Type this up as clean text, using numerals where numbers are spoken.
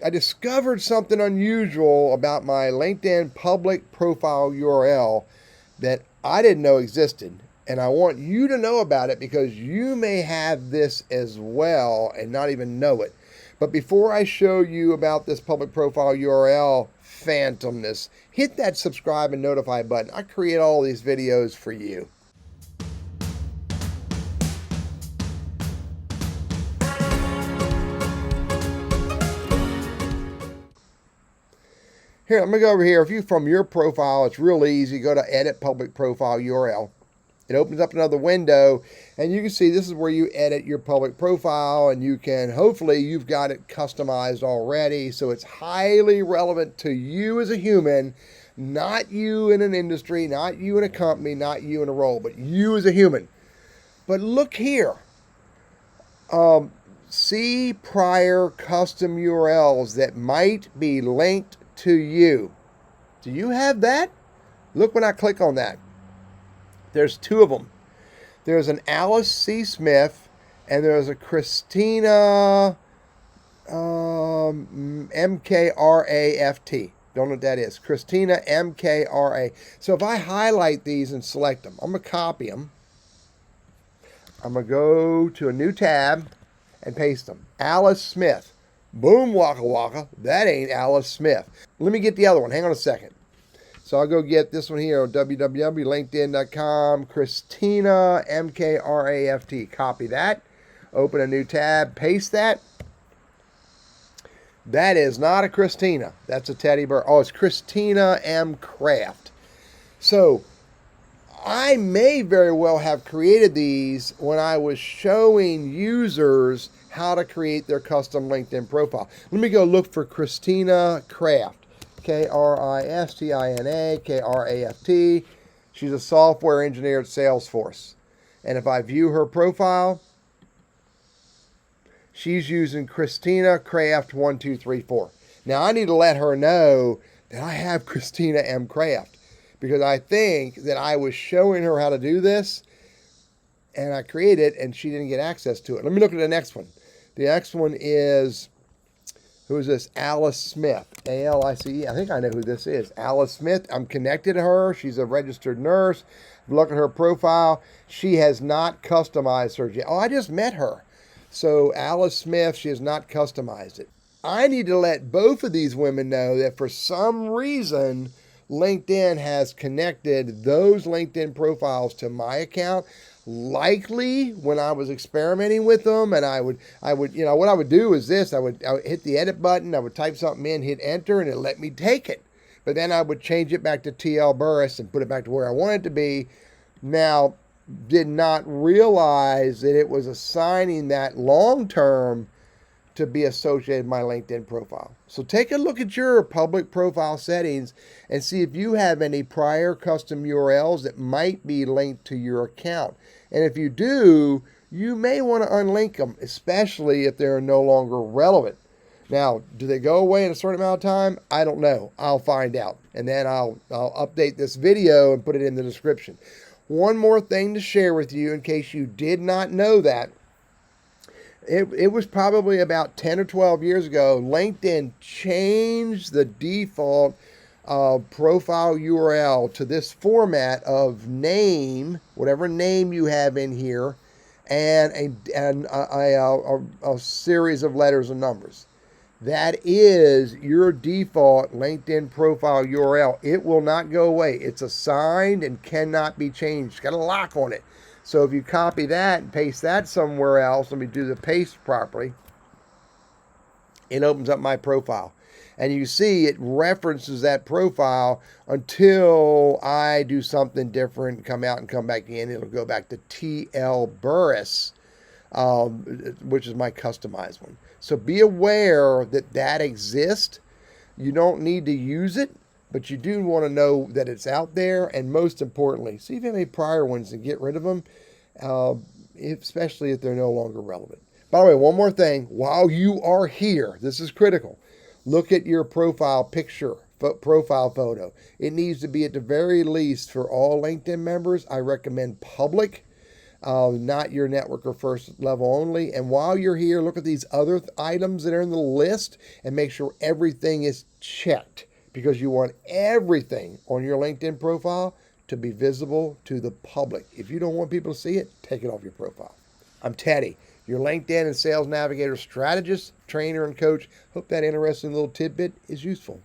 I discovered something unusual about my LinkedIn public profile URL that I didn't know existed. And I want you to know about it because you may have this as well and not even know it. But before I show you about this public profile URL phantomness, hit that subscribe and notify button. I create all these videos for you. Here, I'm going to go over here. If you from your profile, it's real easy. Go to edit public profile URL. It opens up another window, and you can see this is where you edit your public profile, and you can, hopefully, you've got it customized already, so it's highly relevant to you as a human, not you in an industry, not you in a company, not you in a role, but you as a human. But look here. See prior custom URLs that might be linked to you. Do you have that? Look when I click on that. There's two of them. There's an Alice C. Smith and there's a Christina MKRAFT. Don't know what that is. Christina MKRA. So if I highlight these and select them, I'm going to copy them. I'm going to go to a new tab and paste them. Alice Smith. Boom, waka waka. That ain't Alice Smith. Let me get the other one. Hang on a second. So I'll go get this one here on www.linkedin.com. Christina MKRAFT. Copy that. Open a new tab. Paste that. That is not a Christina. That's a teddy bear. Oh, it's Christina M. Craft. So I may very well have created these when I was showing users how to create their custom LinkedIn profile. Let me go look for Christina Craft. Kristina Kraft. She's a software engineer at Salesforce. And if I view her profile, she's using Christina Craft 1234. Now I need to let her know that I have Christina M. Craft because I think that I was showing her how to do this and I created it and she didn't get access to it. Let me look at the next one. The next one is, who is this? Alice Smith. A-L-I-C-E. I think I know who this is. Alice Smith. I'm connected to her. She's a registered nurse. Look at her profile. She has not customized hers yet. Oh, I just met her. So Alice Smith, she has not customized it. I need to let both of these women know that for some reason, LinkedIn has connected those LinkedIn profiles to my account. Likely when I was experimenting with them, and I would, you know, what I would do is this: I would hit the edit button, I would type something in, hit enter, and it let me take it. But then I would change it back to TL Burriss and put it back to where I want it to be. Now, did not realize that it was assigning that long term to be associated with my LinkedIn profile. So take a look at your public profile settings and see if you have any prior custom URLs that might be linked to your account. And if you do, you may want to unlink them, especially if they're no longer relevant. Now, do they go away in a certain amount of time? I don't know. I'll find out. And then I'll update this video and put it in the description. One more thing to share with you in case you did not know that. It was probably about 10 or 12 years ago, LinkedIn changed the default profile URL to this format of name, whatever name you have in here, and a series of letters and numbers. That is your default LinkedIn profile URL. It will not go away. It's assigned and cannot be changed. It's got a lock on it. So if you copy that and paste that somewhere else, let me do the paste properly, it opens up my profile. And you see it references that profile until I do something different, come out and come back in. It'll go back to TL Burriss, which is my customized one. So be aware that that exists. You don't need to use it, but you do want to know that it's out there. And most importantly, see if you have any prior ones and get rid of them, especially if they're no longer relevant. By the way, one more thing. While you are here, this is critical. Look at your profile picture, profile photo. It needs to be at the very least for all LinkedIn members. I recommend public. not your networker first level only. And while you're here, look at these other items that are in the list and make sure everything is checked, because you want everything on your LinkedIn profile to be visible to the public. If you don't want people to see it, take it off your profile. I'm Teddy, your LinkedIn and Sales Navigator strategist, trainer, and coach. Hope that interesting little tidbit is useful.